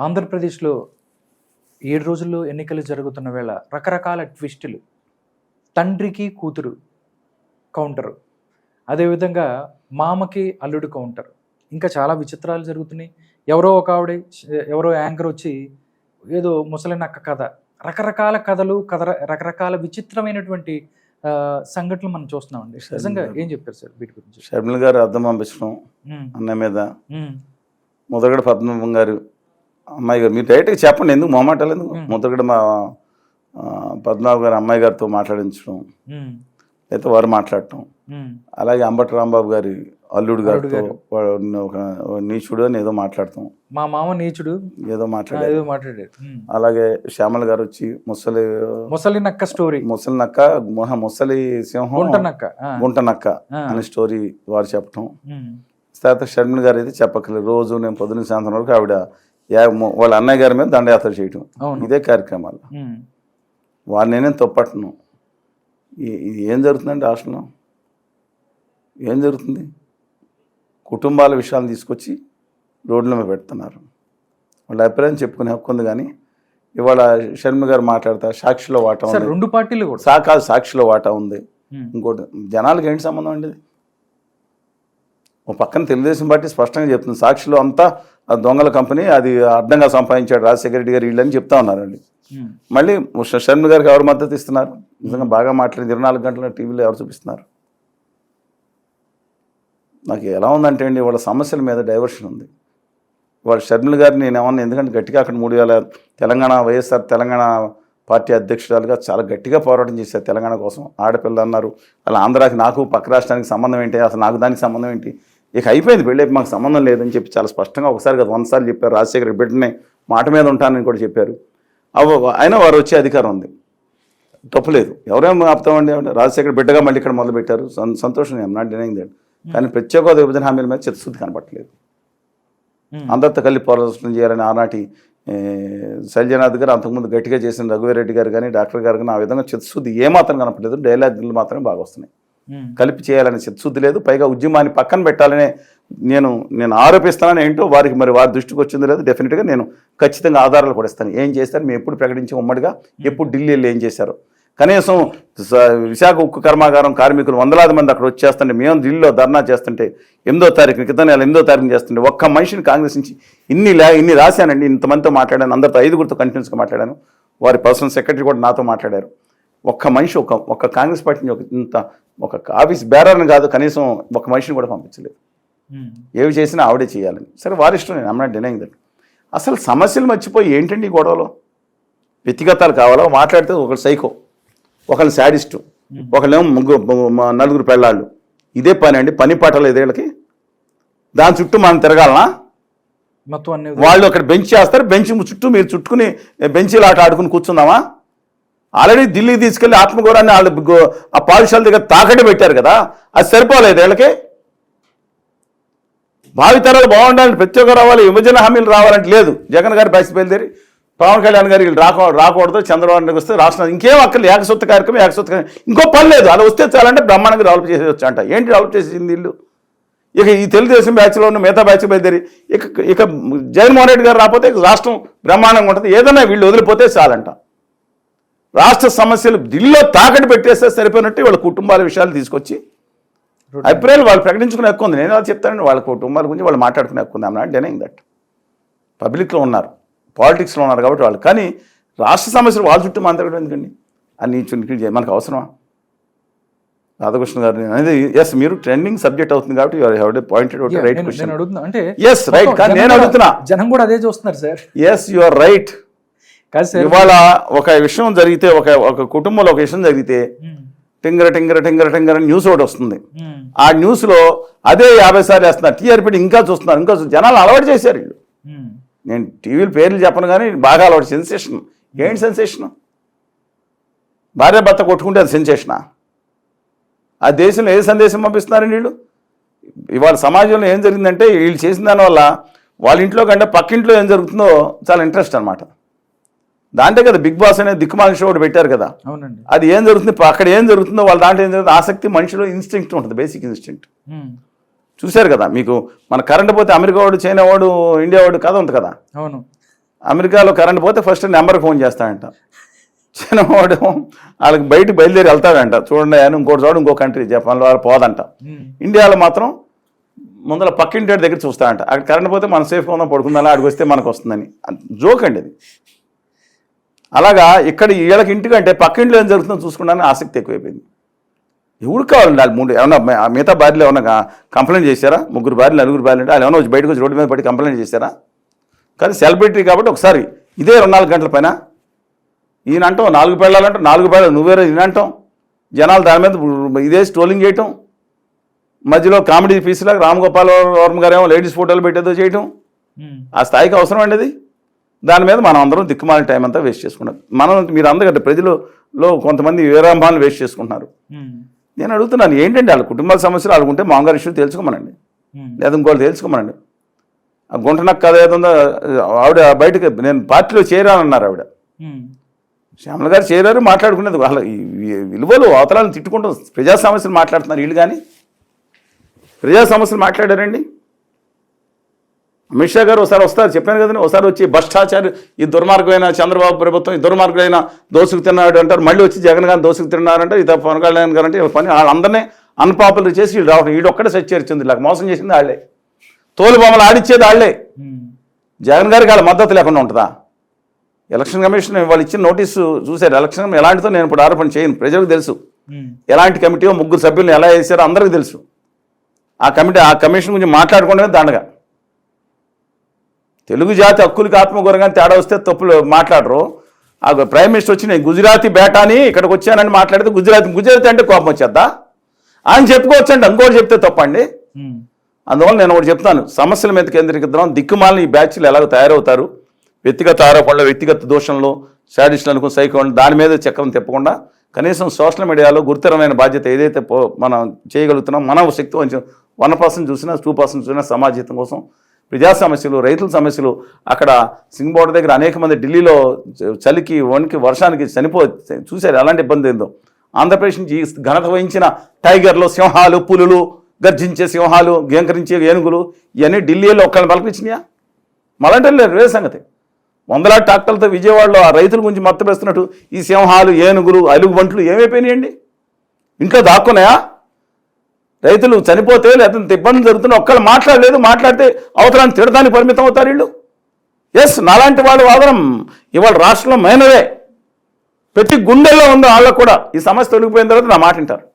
ఆంధ్రప్రదేశ్లో 7 రోజుల్లో ఎన్నికలు జరుగుతున్న వేళ రకరకాల ట్విస్టులు, తండ్రికి కూతురు కౌంటరు, అదేవిధంగా మామకి అల్లుడు కౌంటర్, ఇంకా చాలా విచిత్రాలు జరుగుతున్నాయి. ఎవరో ఒక ఆవిడ, ఎవరో యాంకర్ వచ్చి ఏదో ముసలి నక్క కథ, రకరకాల కథలు రకరకాల విచిత్రమైనటువంటి సంఘటనలు మనం చూస్తున్నామండి. నిజంగా ఏం చెప్పారు సార్ వీటి గురించి? షర్మిల గారు అర్థం పంపించడం అన్నయ్య మీద, ముద్రగడ పద్మనాభం గారు అమ్మాయి గారు, మీరు డైరెక్ట్గా చెప్పండి, ఎందుకు మొహమాటాలు ఎందుకు? ముద్రగడ మా పద్మనాభం గారు అమ్మాయి గారితో మాట్లాడించడం, లేకపోతే వారు మాట్లాడటం, అలాగే అంబటి రాంబాబు గారి అల్లుడు గారితో ఒక నీచుడు అని ఏదో మాట్లాడతాం, మా మామ నీచుడు ఏదో మాట్లాడారు. అలాగే శ్యామల గారు వచ్చి ముసలి నక్క స్టోరీ, ముసలి సింహం గుంట నక్క అనే స్టోరీ వారు చెప్పటం. తర్వాత షర్మిల గారు అయితే చెప్పక్కర్లేదు, రోజు నేను పొద్దున్న సాయంత్రం వరకు ఆవిడ వాళ్ళ అన్నయ్య గారి మీద దండయాత్ర చేయటం, ఇదే కార్యక్రమాలు. వారు నేనేం తప్పట్టను. ఇది ఏం జరుగుతుందండి రాష్ట్రంలో? ఏం జరుగుతుంది? కుటుంబాల విషయాలు తీసుకొచ్చి రోడ్ల మీద పెడుతున్నారు. వాళ్ళ అభిప్రాయం చెప్పుకునే హక్కు ఉంది, కానీ ఇవాళ షర్మిల గారు మాట్లాడతా సాక్షిలో వాటా ఉంది, 2 పార్టీలు కూడా సాక్షిలో వాటా ఉంది. ఇంకోటి, జనాలకు ఏంటి సంబంధం అండి? ఓ పక్కన తెలుగుదేశం పార్టీ స్పష్టంగా చెప్తుంది, సాక్షిలో అంతా దొంగల కంపెనీ, అది అడ్డంగా సంపాదించాడు రాజశేఖర రెడ్డి గారు వీళ్ళని చెప్తా ఉన్నారండి. మళ్ళీ షర్మిల గారికి ఎవరు మద్దతు ఇస్తున్నారు? నిజంగా బాగా మాట్లాడి 24 గంటల టీవీలో ఎవరు చూపిస్తున్నారు? నాకు ఎలా ఉందంటే అండి, వాళ్ళ సమస్యల మీద డైవర్షన్ ఉంది. వాళ్ళ షర్మిల గారిని నేను ఏమన్నా, ఎందుకంటే గట్టిగా అక్కడ 3 ఏళ్ళ తెలంగాణ వైఎస్ఆర్ తెలంగాణ పార్టీ అధ్యక్షురాలుగా చాలా గట్టిగా పోరాటం చేశారు తెలంగాణ కోసం. ఆడపిల్ల అన్నారు, అలా ఆంధ్రాకి నాకు పక్క రాష్ట్రానికి సంబంధం ఏంటి, అసలు నాకు దానికి సంబంధం ఏంటి, ఇక అయిపోయింది పెళ్ళైపు మాకు సంబంధం లేదని చెప్పి చాలా స్పష్టంగా ఒకసారి కదా 100 సార్లు చెప్పారు. రాజశేఖర బిడ్డనే మాట మీద ఉంటానని కూడా చెప్పారు. అయినా వారు వచ్చే అధికారం ఉంది, తప్పులేదు, ఎవరేమో ఆపుతామండి. రాజశేఖర బిడ్డగా మళ్ళీ ఇక్కడ మొదలుపెట్టారు, సంతోషం, ఐఎమ్ నాట్ డినైయింగ్ దట్. కానీ ప్రత్యేక హోదా విభజన హామీల మీద చిత్తశుద్ధి కనపట్లేదు. అందరితో కలిపి పోరాటం చేయాలని ఆనాటి శైలజనాథ్ గారు, అంతకుముందు గట్టిగా చేసిన రఘువీరెడ్డి గారు కానీ డాక్టర్ గారు కానీ ఆ విధంగా చిత్తశుద్ధి ఏమాత్రం కనపడలేదు. డైలాగులు మాత్రమే బాగా వస్తున్నాయి, కలిపి చేయాలని చిత్తశుద్ధి లేదు. పైగా ఉద్యమాన్ని పక్కన పెట్టాలనే నేను ఆరోపిస్తానని ఏంటో వారికి మరి వారి దృష్టికి వచ్చింది లేదు. డెఫినెట్గా నేను ఖచ్చితంగా ఆధారాలు కూడా ఇస్తాను. ఏం చేస్తారు మేము ఎప్పుడు ప్రకటించి ఉమ్మడిగా, ఎప్పుడు ఢిల్లీలో ఏం చేశారో. కనీసం విశాఖ ఉక్కు కర్మాగారం కార్మికులు 100,000 మంది అక్కడ వచ్చేస్తుంటే, మేము ఢిల్లీలో ధర్నా చేస్తుంటే 8వ తారీఖున, క్రితం నెల 8వ తారీఖున చేస్తుంటే, ఒక్క మనిషిని కాంగ్రెస్ నుంచి ఇన్ని రాశానండి. ఇంతమందితో మాట్లాడాను, అందరితో 5గురితో కంటిన్యూస్గా మాట్లాడాను. వారి పర్సనల్ సెక్రటరీ కూడా నాతో మాట్లాడారు. ఒక్క మనిషి ఒక కాంగ్రెస్ పార్టీని ఒక ఆఫీస్ బేరర్ని కాదు, కనీసం ఒక మనిషిని కూడా పంపించలేదు. ఏవి చేసినా ఆవిడే చేయాలని. సరే, వారిష్టం, నేను ఐమ్ నాట్ డినైయింగ్ దట్. అసలు సమస్యలు మర్చిపోయి ఏంటండి ఈ గొడవలో? వ్యక్తిగతాలు కావాలా? మాట్లాడితే ఒకరు సైకో, ఒకళ్ళు శాడిస్టు, ఒకళ్ళేమో 4 పెళ్ళాళ్ళు. ఇదే పని అండి, పని పాటలు ఇదేళ్ళకి. దాని చుట్టూ మనం తిరగాలనా? వాళ్ళు అక్కడ బెంచ్ చేస్తారు, బెంచ్ చుట్టూ మీరు చుట్టుకుని బెంచీలు ఆట ఆడుకుని కూర్చుందామా? ఆల్రెడీ ఢిల్లీకి తీసుకెళ్లి ఆత్మగౌరవాన్ని వాళ్ళు ఆ పాఠశాల దగ్గర తాకట్టు పెట్టారు కదా, అది సరిపోలేదు వీళ్ళకి. భావితరాలు బాగుండాలని, ప్రతి ఒక్కరు రావాలి, విభజన హామీలు రావాలంటే లేదు. జగన్ గారి బ్యాచ్ బయలుదేరి పవన్ కళ్యాణ్ గారు వీళ్ళు రాకూడదు, చంద్రబాబు నాయుడు వస్తే రాష్ట్రం ఇంకేం అక్కర్లు, ఏకసొత్త కార్యక్రమం, ఇంకో పని లేదు. అలా వస్తే చాలంటే బ్రహ్మాండంగా డెవలప్ చేసేవచ్చు అంట. ఏంటి డెవలప్ చేసేసింది వీళ్ళు? ఇక ఈ తెలుగుదేశం బ్యాచ్లో ఉన్న మిగతా బ్యాచ్ బయలుదేరి ఇక జగన్మోహన్ రెడ్డి గారు రాకపోతే బ్రహ్మాండంగా ఉంటుంది. ఏదన్నా వీళ్ళు వదిలిపోతే చాలంట. రాష్ట్ర సమస్యలు ఢిల్లీలో తాకట్టు పెట్టేస్తే సరిపోయినట్టు వాళ్ళ కుటుంబాల విషయాలు తీసుకొచ్చి అభిప్రాయాలు వాళ్ళు ప్రకటించుకునే హక్కు ఉంది. నేను అలా చెప్తానండి, వాళ్ళ కుటుంబాల గురించి వాళ్ళు మాట్లాడుకునే హక్కు ఉంది. I'm not denying that. పబ్లిక్లో ఉన్నారు, పాలిటిక్స్లో ఉన్నారు కాబట్టి వాళ్ళు. కానీ రాష్ట్ర సమస్యలు వాళ్ళ చుట్టూ మాట్లాడడం ఎందుకండి? అన్ని చుట్టూ మనకు అవసరమా? రాధాకృష్ణ గారు అనేది ఎస్, మీరు ట్రెండింగ్ సబ్జెక్ట్ అవుతుంది కాబట్టి pointed out right question. Yes right, కానీ నేను అడుగుతున్నా, జనం కూడా అదే చూస్తున్నారు sir. Yes, you are right. ఇవాళ ఒక విషయం జరిగితే, ఒక కుటుంబంలో ఒక విషయం జరిగితే టింగర న్యూస్ ఒకటి వస్తుంది. ఆ న్యూస్ లో అదే 50 సార్లు వేస్తున్నారు. టీఆర్పీ ఇంకా చూస్తున్నారు, ఇంకా జనాలు అలవాటు చేశారు వీళ్ళు. నేను టీవీలు పేర్లు చెప్పను కానీ బాగా అలవాటు. సెన్సేషన్ ఏంటి? సెన్సేషన్ భార్య భర్త కొట్టుకుంటే అది సెన్సేషనా? ఆ దేశంలో ఏ సందేశం పంపిస్తున్నారండి వీళ్ళు? ఇవాళ సమాజంలో ఏం జరిగిందంటే, వీళ్ళు చేసిన దానివల్ల వాళ్ళ ఇంట్లో కంటే పక్కింట్లో ఏం జరుగుతుందో చాలా ఇంట్రెస్ట్ అనమాట. దాంట్లో కదా బిగ్ బాస్ అనేది దిక్కుమాల షో ఒకటి పెట్టారు కదా. అవునండి. అది ఏం జరుగుతుంది, అక్కడ ఏం జరుగుతుందో వాళ్ళ దాంట్లో ఏం జరుగుతుంది, ఆసక్తి మనిషిలో ఇన్స్టింక్ట్ ఉంటుంది, బేసిక్ ఇన్స్టింక్ట్. చూశారు కదా, మీకు మన కరెంట్ పోతే అమెరికా వాడు, చైనా వాడు, ఇండియా వాడు కథ ఉంది కదా. అవును. అమెరికాలో కరెంట్ పోతే ఫస్ట్ నెంబర్కి ఫోన్ చేస్తాడంట. చిన్నవాడు వాళ్ళకి బయట బయలుదేరి వెళ్తాడంట, చూడండి అని ఇంకోటి చోట ఇంకో కంట్రీ జపాన్లో వాళ్ళు పోదంట. ఇండియాలో మాత్రం ముందర పక్కింటి దగ్గర చూస్తాడంట, అక్కడ కరెంట్ పోతే మనం సేఫ్గా ఉందాం పడుకుందా, అడిగి వస్తే మనకు వస్తుందని. జోక్ అండి అది. అలాగా ఇక్కడ వీళ్ళకి ఇంటికంటే పక్కింట్లో ఏం జరుగుతుందో చూసుకుంటానని ఆసక్తి ఎక్కువైపోయింది. ఎవరు కావాలండి వాళ్ళు మూడు ఏమన్నా మిగతా భార్యలు ఏమన్నా కంప్లైంట్ చేశారా? 3 భార్యలు 4 భార్యలు అంటే వాళ్ళు ఏమన్నా వచ్చి బయటకు వచ్చి రోడ్డు మీద పడి కంప్లైంట్ చేశారా? కానీ సెలబ్రిటీ కాబట్టి ఒకసారి ఇదే 24 గంటల పైన ఈయన అంటాం 4 పెళ్ళాలంటాం, 4 పెళ్ళాలి నువ్వేరే ఈయన అంటాం, జనాలు దాని మీద ఇదే స్ట్రోలింగ్ చేయటం, మధ్యలో కామెడీ పీస్లాగా రామ్ వర్మ గారు ఏమో లేడీస్ ఫోటోలు పెట్టేదో చేయటం. ఆ స్థాయికి అవసరం అండి అది. దాని మీద మనం అందరం దిక్కుమాలిన టైం అంతా వేస్ట్ చేసుకున్నాం. మీరు అందరికంటే ప్రజలలో కొంతమంది విరాంభాలను వేస్ట్ చేసుకుంటున్నారు. నేను అడుగుతున్నాను, ఏంటంటే వాళ్ళ కుటుంబాల సమస్యలు ఆడుకుంటే మామగారు ఇష్యూ తెలుసుకోమనండి, లేదా ఇంకోళ్ళు తెలుసుకోమనండి. ఆ గుంటనక్క కథ ఏదో ఆవిడ బయటకు నేను పార్టీలో చేరానన్నారు ఆవిడ. శ్యామల గారు చేరారు, మాట్లాడుకునేది వాళ్ళ విలువలు అవతరాలను తిట్టుకుంటాం. ప్రజా సమస్యలు మాట్లాడుతున్నారు వీళ్ళు, కానీ ప్రజా సమస్యలు మాట్లాడారండి. అమిత్ షా గారు ఒకసారి వస్తారు, చెప్పాను కదండి, ఒకసారి వచ్చి భ్రష్టాచారి ఈ దుర్మార్గమైన చంద్రబాబు ప్రభుత్వం ఈ దుర్మార్గులైన దోసుకు తిన్నాడు అంటారు, మళ్ళీ వచ్చి జగన్ గారిని దోసుకు తిన్నారంటారు, ఇది పవన్ కళ్యాణ్ గారు అంటే పని వాళ్ళందరినీ అన్పాపులర్ చేసి వీళ్ళు రావడం, వీడొక్కడే సచ్చేరుతుంది. ఇలా మోసం చేసింది వాళ్ళే, తోలు బొమ్మలు ఆడిచ్చేది వాళ్ళే. జగన్ గారికి వాళ్ళ మద్దతు లేకుండా ఉంటుందా? ఎలక్షన్ కమిషన్ వాళ్ళు ఇచ్చిన నోటీసు చూశారు. ఎలక్షన్ ఎలాంటిదో నేను ఇప్పుడు ఆరోపణ చేయను, ప్రజలకు తెలుసు. ఎలాంటి కమిటీయో 3 సభ్యులను ఎలా వేసారో అందరికీ తెలుసు. ఆ కమిషన్ గురించి మాట్లాడుకోవడమే దండగా. తెలుగు జాతి హక్కులకి ఆత్మగౌరవంగా తేడా వస్తే తప్పులు మాట్లాడరు. ఆ ప్రైమ్ మినిస్టర్ వచ్చి నేను గుజరాతీ బేటా అని ఇక్కడికి వచ్చానని మాట్లాడితే గుజరాతీ అంటే కోపం వచ్చేద్దా? ఆయన చెప్పుకోవచ్చండి, ఇంకోటి చెప్తే తప్పండి. అందువల్ల నేను ఒకటి చెప్తాను, సమస్యల మీద కేంద్రీకరిద్దాం. దిక్కుమాలని ఈ బ్యాచ్లు ఎలాగో తయారవుతారు, వ్యక్తిగత ఆరోపణలు, వ్యక్తిగత దోషంలో శాడిస్టులు అనుకుని సైకోండి, దాని మీద చక్రం తిప్పకుండా కనీసం సోషల్ మీడియాలో గురుతరమైన బాధ్యత ఏదైతే మనం చేయగలుగుతున్నాం, మన శక్తి కొంచెం 1% చూసినా 2% చూసినా సమాజం కోసం ప్రజా సమస్యలు, రైతుల సమస్యలు. అక్కడ సింగ్ బోర్డర్ దగ్గర అనేక మంది ఢిల్లీలో చలికి వణికి వర్షానికి చూశారు ఎలాంటి ఇబ్బంది ఏందో. ఆంధ్రప్రదేశ్ నుంచి ఘనత వహించిన టైగర్లు, సింహాలు, పులులు, గర్జించే సింహాలు, గేంకరించే ఏనుగులు, ఇవన్నీ ఢిల్లీలో ఒక్కళ్ళని పలకరించినాయా? మళ్ళంటే లేదు, వేరే సంగతి. 100 ట్రాక్టర్లతో విజయవాడలో ఆ రైతుల గురించి మత్తపేస్తున్నట్టు ఈ సింహాలు, ఏనుగులు, అలుగుబంట్లు ఏమైపోయినాయండి? ఇంట్లో దాక్కున్నాయా? రైతులు చనిపోతే లేకపోతే ఇబ్బందులు జరుగుతున్నా ఒక్కళ్ళు మాట్లాడలేదు. మాట్లాడితే అవతరాన్ని తిడతానికి పరిమితం అవుతారు వీళ్ళు. ఎస్, నాలాంటి వాళ్ళ వాదనం ఇవాళ రాష్ట్రంలో మైనరే, ప్రతి గుండెల్లో ఉందో వాళ్ళకు కూడా ఈ సమస్య తొలగిపోయిన తర్వాత నా మాట వింటారు.